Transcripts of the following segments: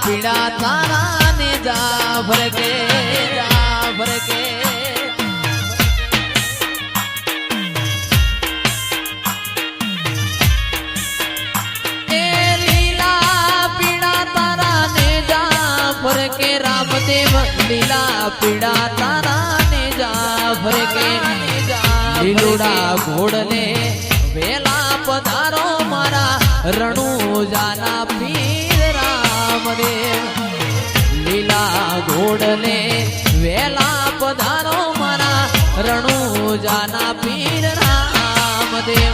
પીડા તારા ને જા ભરકે એ લીલા પીડા તારા ને જા ભરકે રામદેવ લીલા પીડા તારા ને જા ભરકે લીલુડા ઘોડને વેલા પધારો મારા રણુજાના પીર રામદેવ લીલા ઘોડને વેલા પધારો મારા રણુજાના પીર રામદેવ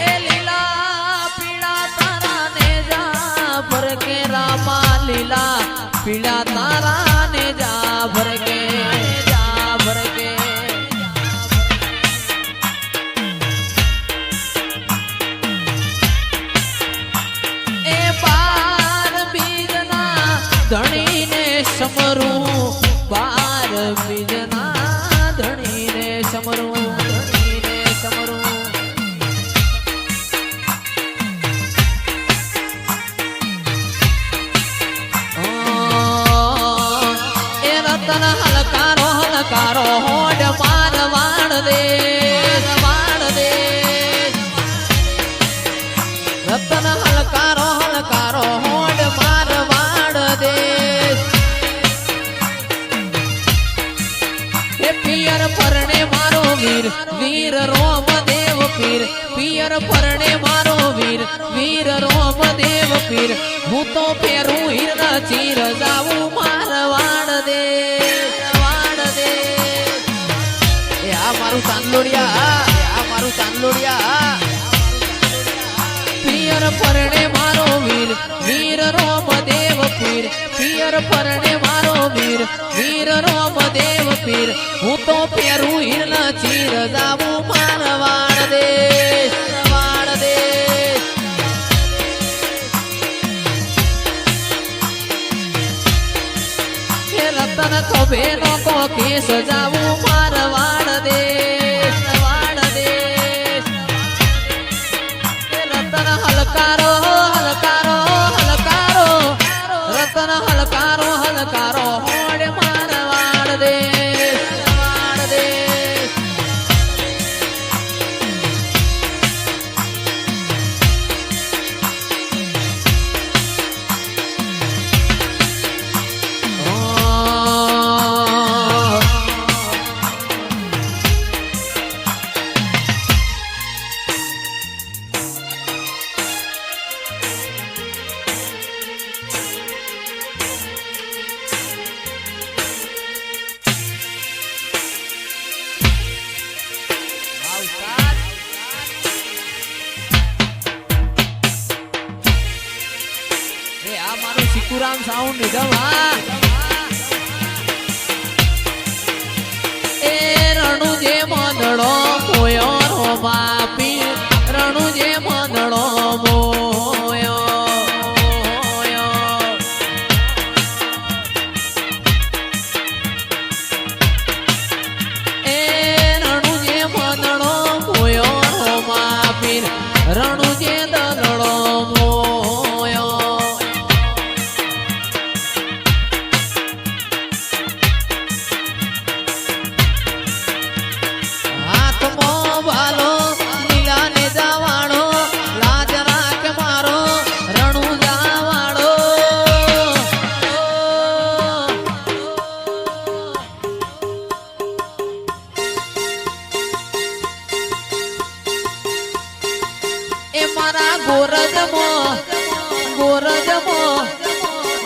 એ લીલા પીડા તારા ને જા ભરકે રામા લીલા પીડા તારા ને જા ભરકે ધણીને સમરું બાર બીજના ધણીને સમરું એ રતન હલકારો હોડ માર વાણ દે રતન હલકારો હોડ માર વાણ દે પિયર પરણે મારો વીર રોમદેવ પીર પિયર પરણે મારો વીર રોમદેવ પીર હું તો ફેરું હીર ચીર જાવું મારવાડ દે એ આ મારું ચાંદલોડિયા પિયર પરણે મારો વીર રોમદેવ પીર પિયર પરણે મારો વીર રોમદેવ પીર હું તો ફેરું હીર ચીર જાવું મારવાડ દે રતન ખભે નો કેસ જાવું મારવાડ દે રતન હલકારો રતન હલકારો હોડ મારવાડ દે સિકુરામ સાઉન્ડ નિગમ એ રણુ જે મંદડો મોયો રોમા પીર રણુ જે મંદડો મોયો એ રણુ જે મંદડો મોયો રોમા પીર રણુ જે દલડો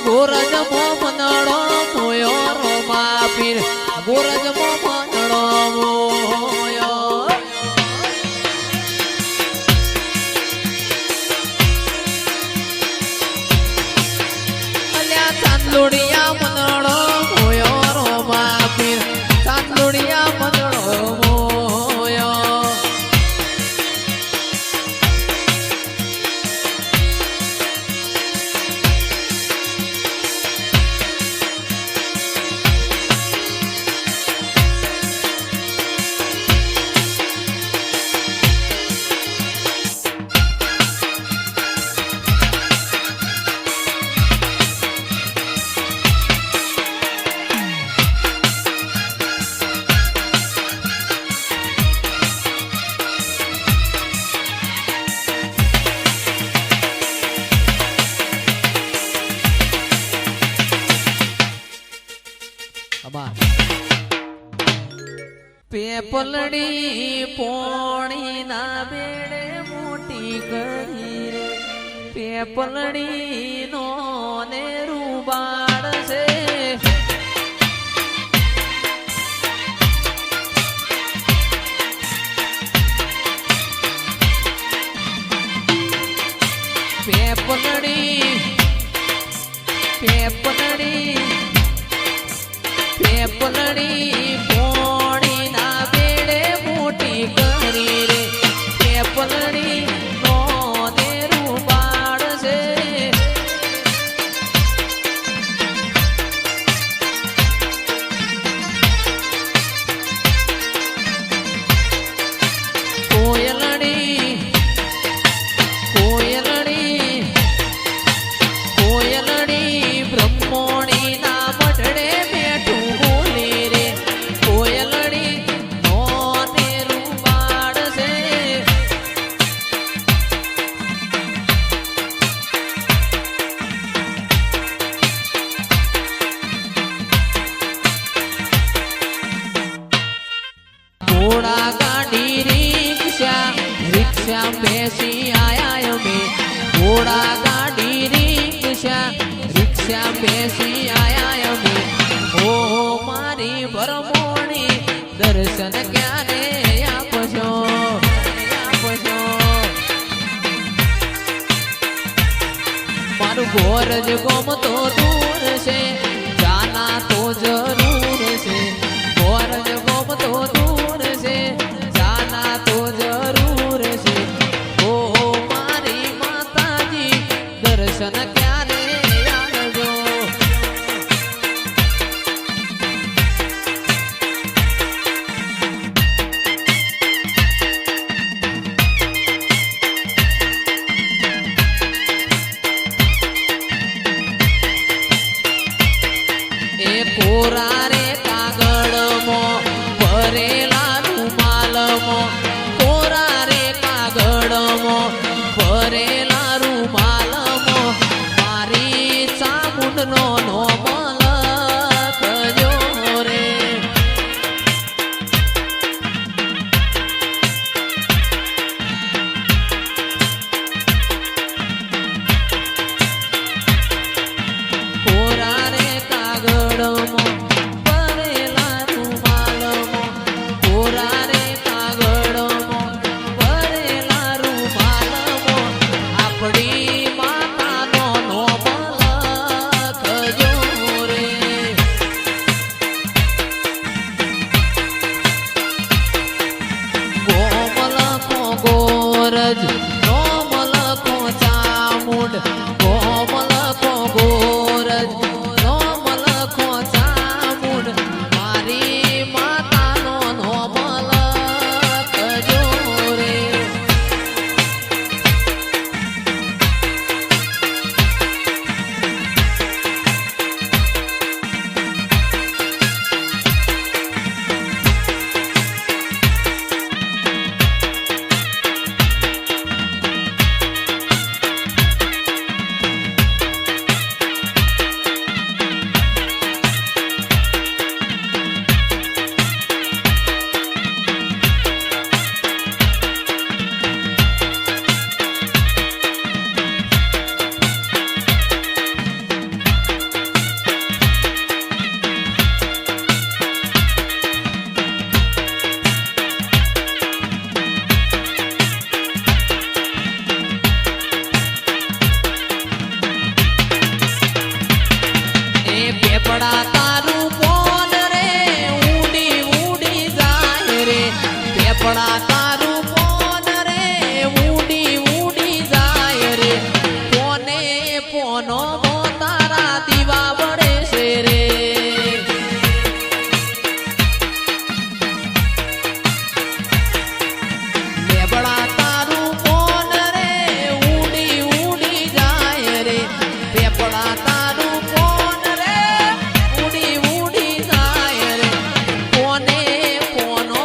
ગોરજમો મનડો મોયો રોમા પીર ગોરજમો મનડો મોયો અલ્યા ચાંદલોડિયા મનડો મોયો રોમા પીર ચાંદલોડિયા મનડો મોયો પેપલડી પોણી ના બેડે મોટી કરી રે પેપલડી નો ને રૂબાડ છે પેપલડી પેપલડી પેપલડી પોણી ના બેડે મોટી કરી રે પેપલડી નો ને રૂબાડ છે કોયલડી કોયલડી કોયલડી બ્રહ્મોણી ના મઢડે બેઠું બોલી રે કોયલડી નો ને રૂબાડ છે ઘોડા ગાડી રિક્ષા રિક્ષા બેસી આયા અમે ઘોડા ગાડી રિક્ષા રિક્ષા બેસી આયા અમે ઓ મારી ભરમોણી દર્શન ક્યારે આપશો આપશો મારું ગોરજ ગોમ તો દૂર છે જાના તો જરૂર છે ગોરજ ગોમ તો દૂર છે જાના તો જરૂર છે ઓ મારી માતાજી દર્શન ક્યારે આવજો એ કોરા રે કાગળમાં ભરેલા રૂમાલમાં કોરા રે કાગળમાં ભરેલા રૂમાલમાં મારી ચામુંડનો નોમ લખજો રે કોરા રે કાગળમાં ભરેલા રૂમાલમાં કોરા રે કાગળમાં ભરેલા રૂમાલમાં આપણી માતાનો નોમ લખજો રે ગોમ લખો ગોરજ નોમ લખો ચામુંડ ગોમ લખો ગોરજ નોમ લખો ચામુંડ મારી માતાનો નોમ લખજો રે એ પેપડા તારું કોણ રે ઉડી ઉડી જાય રે પેપડા તારું કોણ રે ઉડી ઉડી જાય રે કોને પોનો તારા દીવા બળે છે રે પેપડા તારું કોણ રે ઉડી ઉડી જાય રે પેપડા તારું કોણ રે ઉડી ઉડી જાય રે કોને પોનો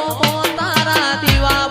તારા દીવા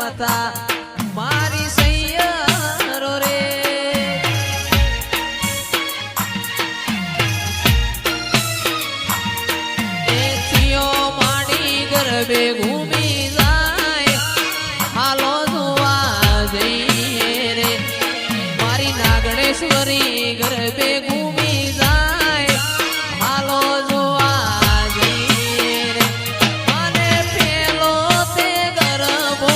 માતા મારી સૈયરો રે ગરબે ઘૂમી જાય હાલો જોવા જઈએ રે મારી નાગણેશ્વરી ગરબે ઘૂમી જાય હાલો જોવા જઈએ રે અને પેલો તે ગરબો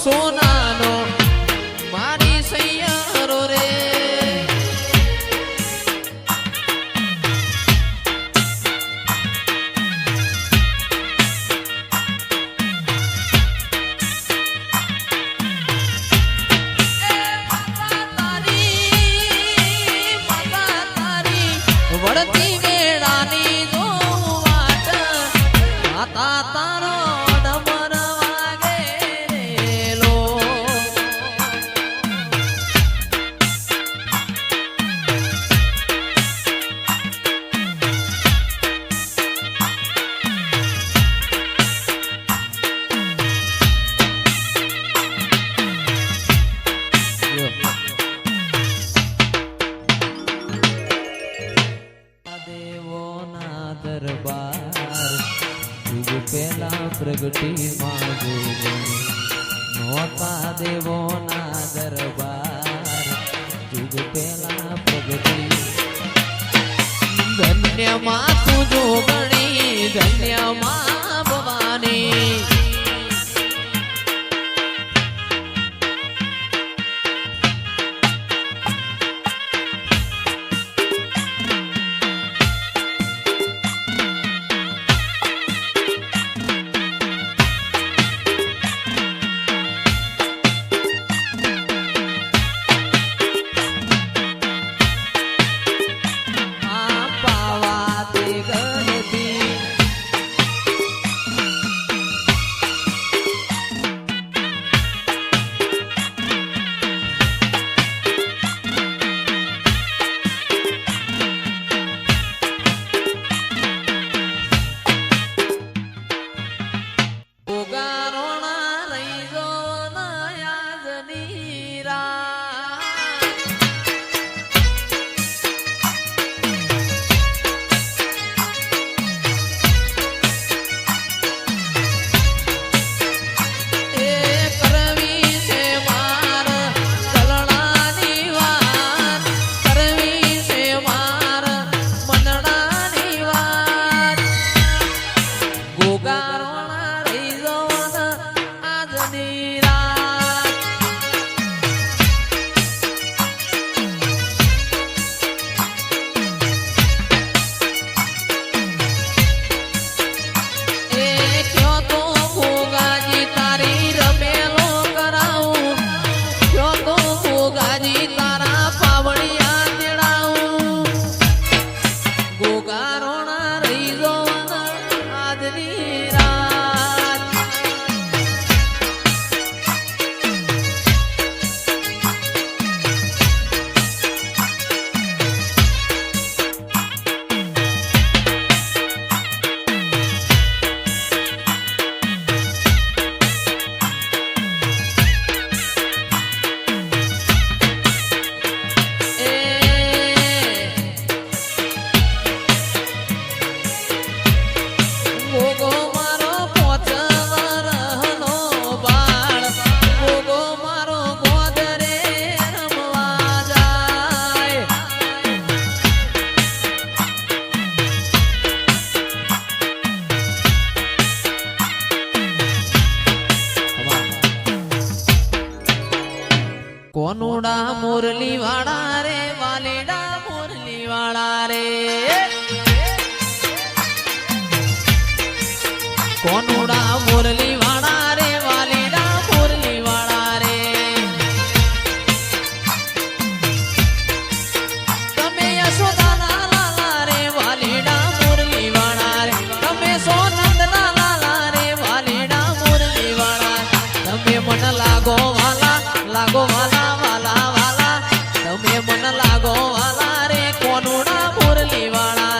સોનાનો મારી સૈયરો રે વળતી વેળાની જો વાટ માતા તારો ડમર વાગે રેલો પેલા પ્રગટી માં નોતા દેવો ના દરબાર જુગ પેલા પ્રગટી ધન્ય માં તું જોગણી ધન્ય માં ભવાની કોનુડા મુરલી વાળા રે વાલેડા મુરલી વાળા રે કોનુડા મુરલી વાળા રે વાલેડા મુરલી વાળા રે તમે યશોદાના લાલા રે વાલેડા મુરલી વાળા રે તમે સોનંદના લાલા રે વાલેડા મુરલી વાળા તમે મન લાગો વાલા લાગો વાલા વાલા વાલા તમે મન લાગો વાલા રે કોનુડા મુરલી વાળા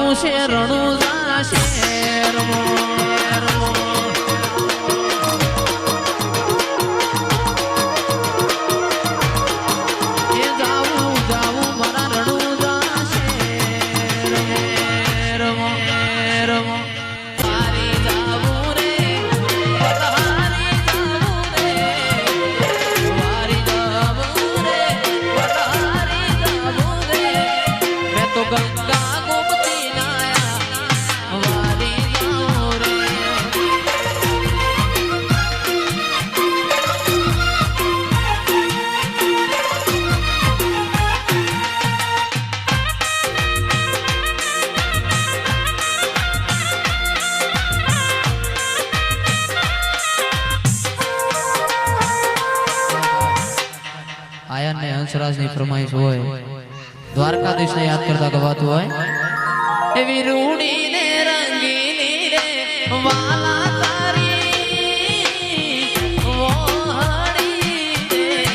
જાવું છે રણુજા શહેરમાં હંસરાજ ની ફરમાઈશ હોય દ્વારકાધીશ ને યાદ કરતા ગવાતું હોય એવી રૂડી ને રંગીલી રે વાલા તારી વોહડી રે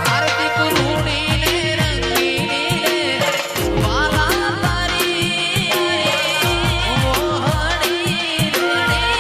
હાર્દિક રૂડી ને રંગીલી રે વાલા તારી વોહડી રે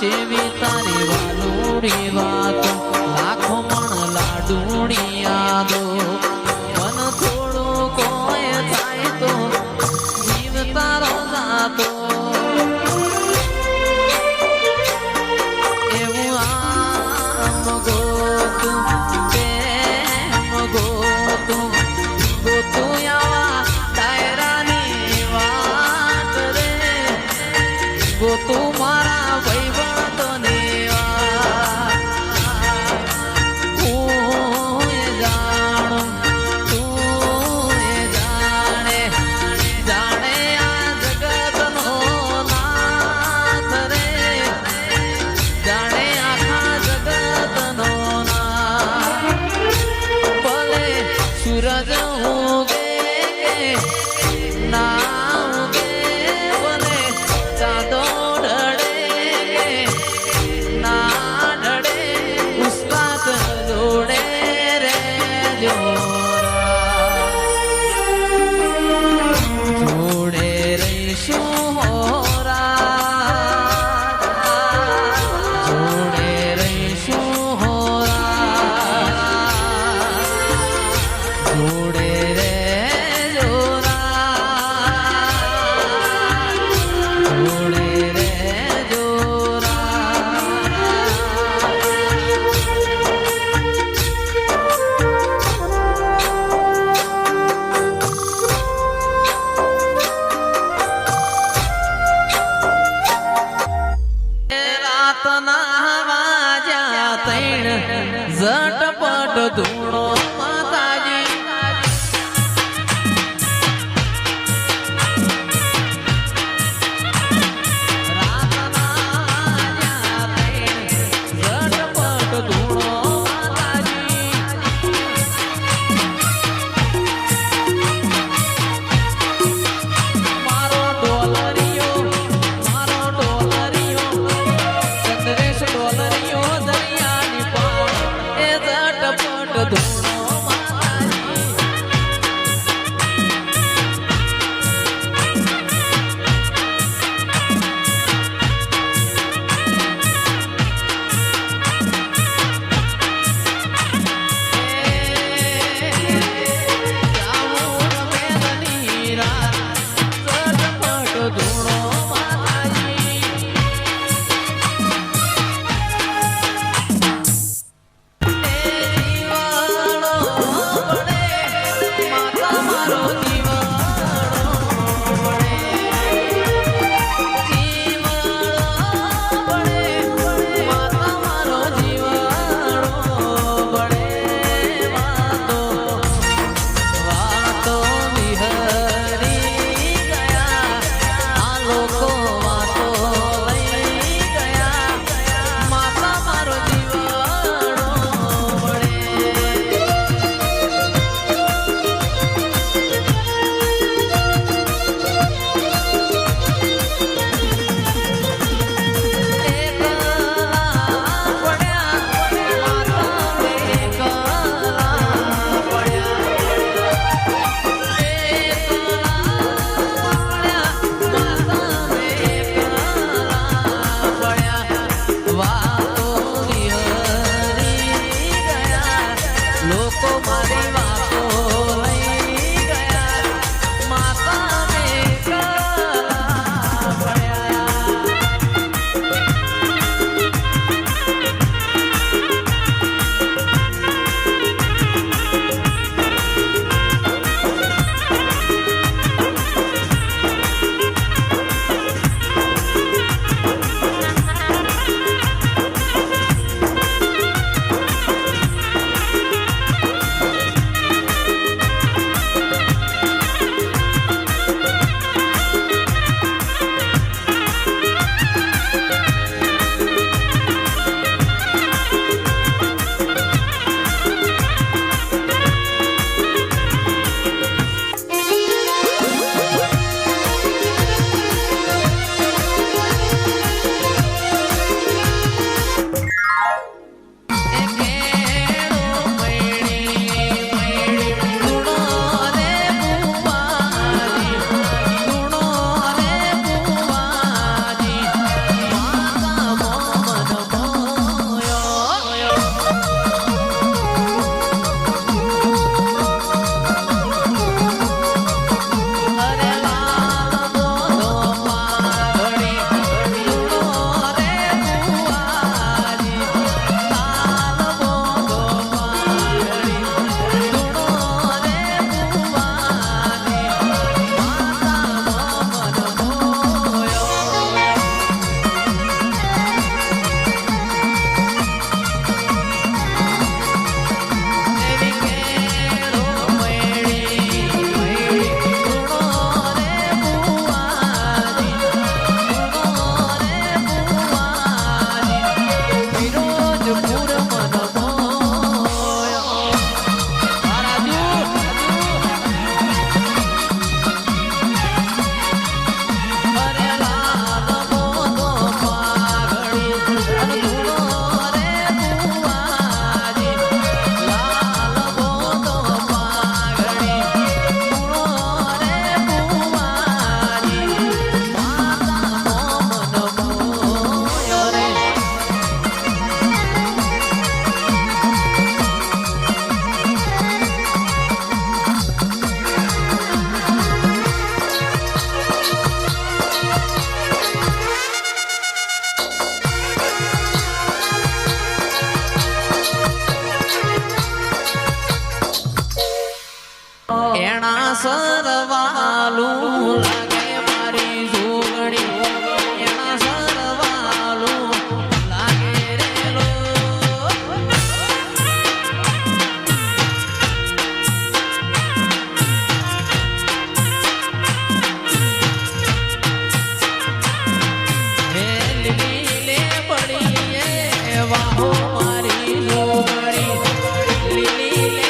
જેવી તારી વાલુડી વાતો લાખો મણ લાડુણી યાદો મન થોડું કોઈ થાય તો જીવ તારો જાતો એવું આમ ગોતું પ્રેમ ગોતું ગોતું આવા ડાયરાની વાત રે ગોતું મારા सूरज होगे ना होगे बोले चाँदो ढड़े ना ढड़े उसका तो जोड़े रे जोड़े रहीशुं जोड़े रहीशुं जोड़े रे जोड़े रे रात ना वाजा तैण झटपट धूणो माताजी મારી વાતો લઈ ગયા માતાને કલા પડ્યા એના સરવાલું લાગે મારી જોગણી એના સરવાલું લાગે રેલો હે લીલી લે પડીએ વાહો મારી જોગણી લીલી લે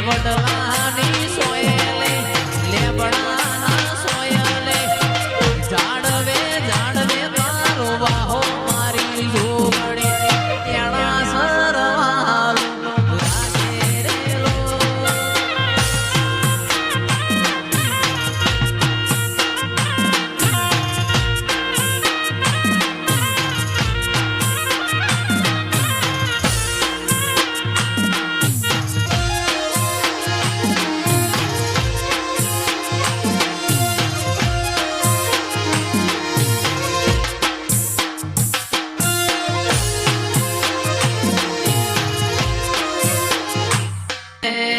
વડલાની સોયલે લેબડાના સોયલે જાડવે જાડવે તારો વાહો મારી જોગણી એના સરવાલું લાગે રેલો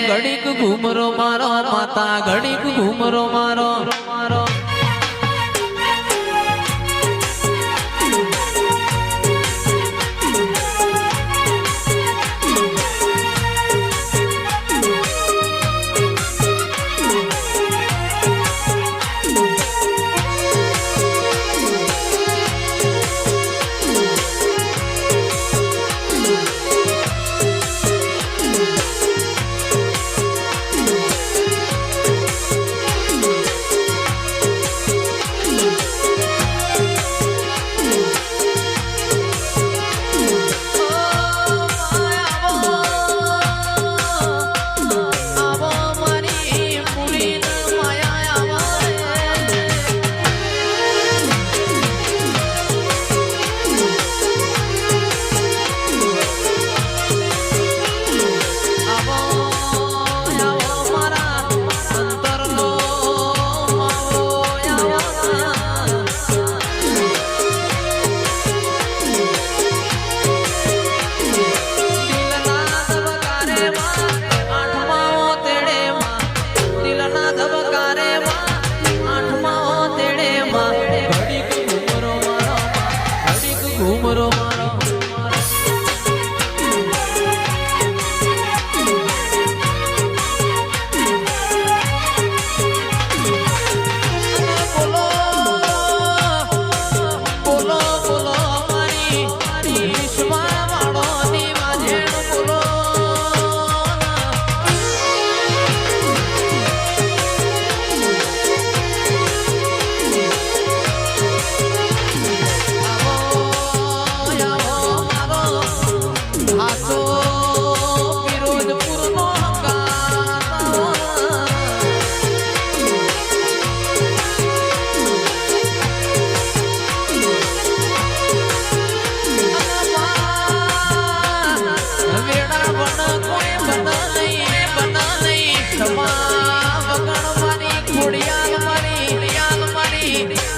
ઘડીક ઘૂમરો મારો માતા ઘડીક ઘૂમરો મારો મારો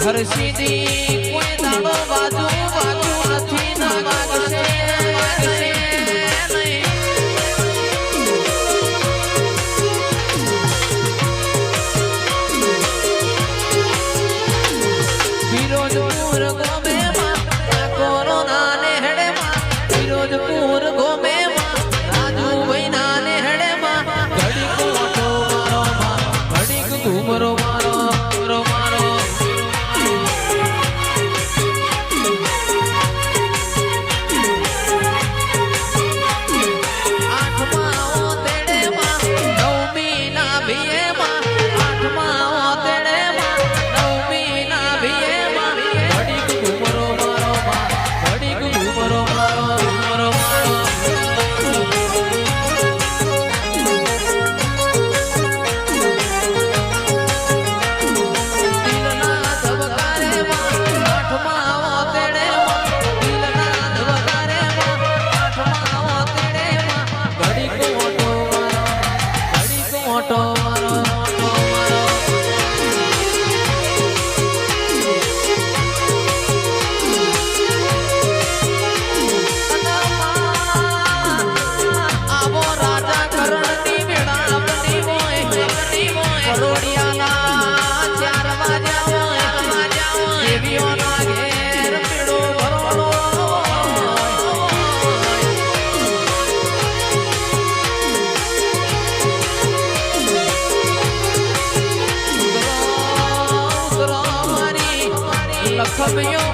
હરસીદી કોઈ દાડો બાજુ બાજુ નથી ના વાગશે નહીં. ફિરોજપુર ગોમે માં કોરોના ને હેડે માં ફિરોજપુર ગોમે માં રાજુભાઈ ના ને હેડે માં ઘડીક મોટો મારો માં ઘડીક ઘૂમરો મારો મારો લખમ્યો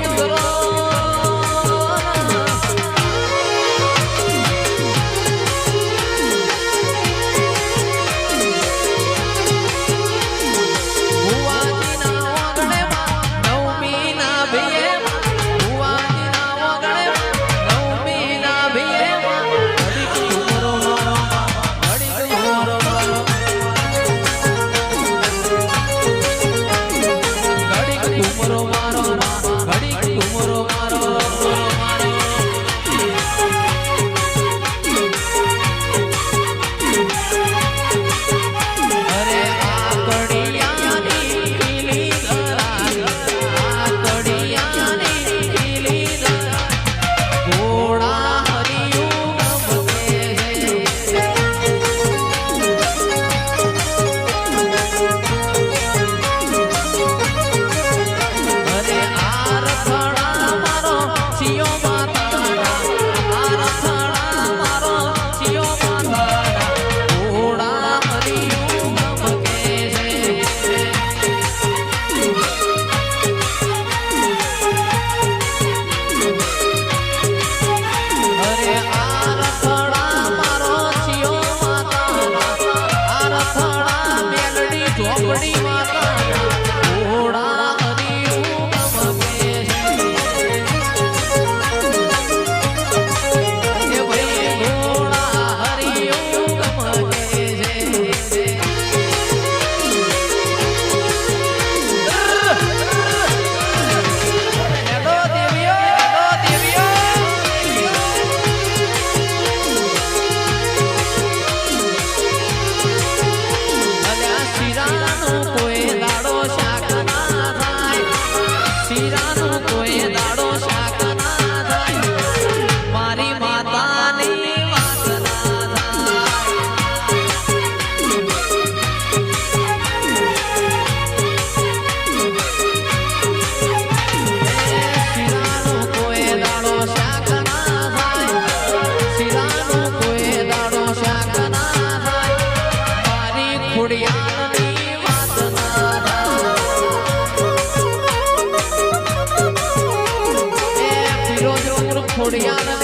ઉતરો ખોડિયાર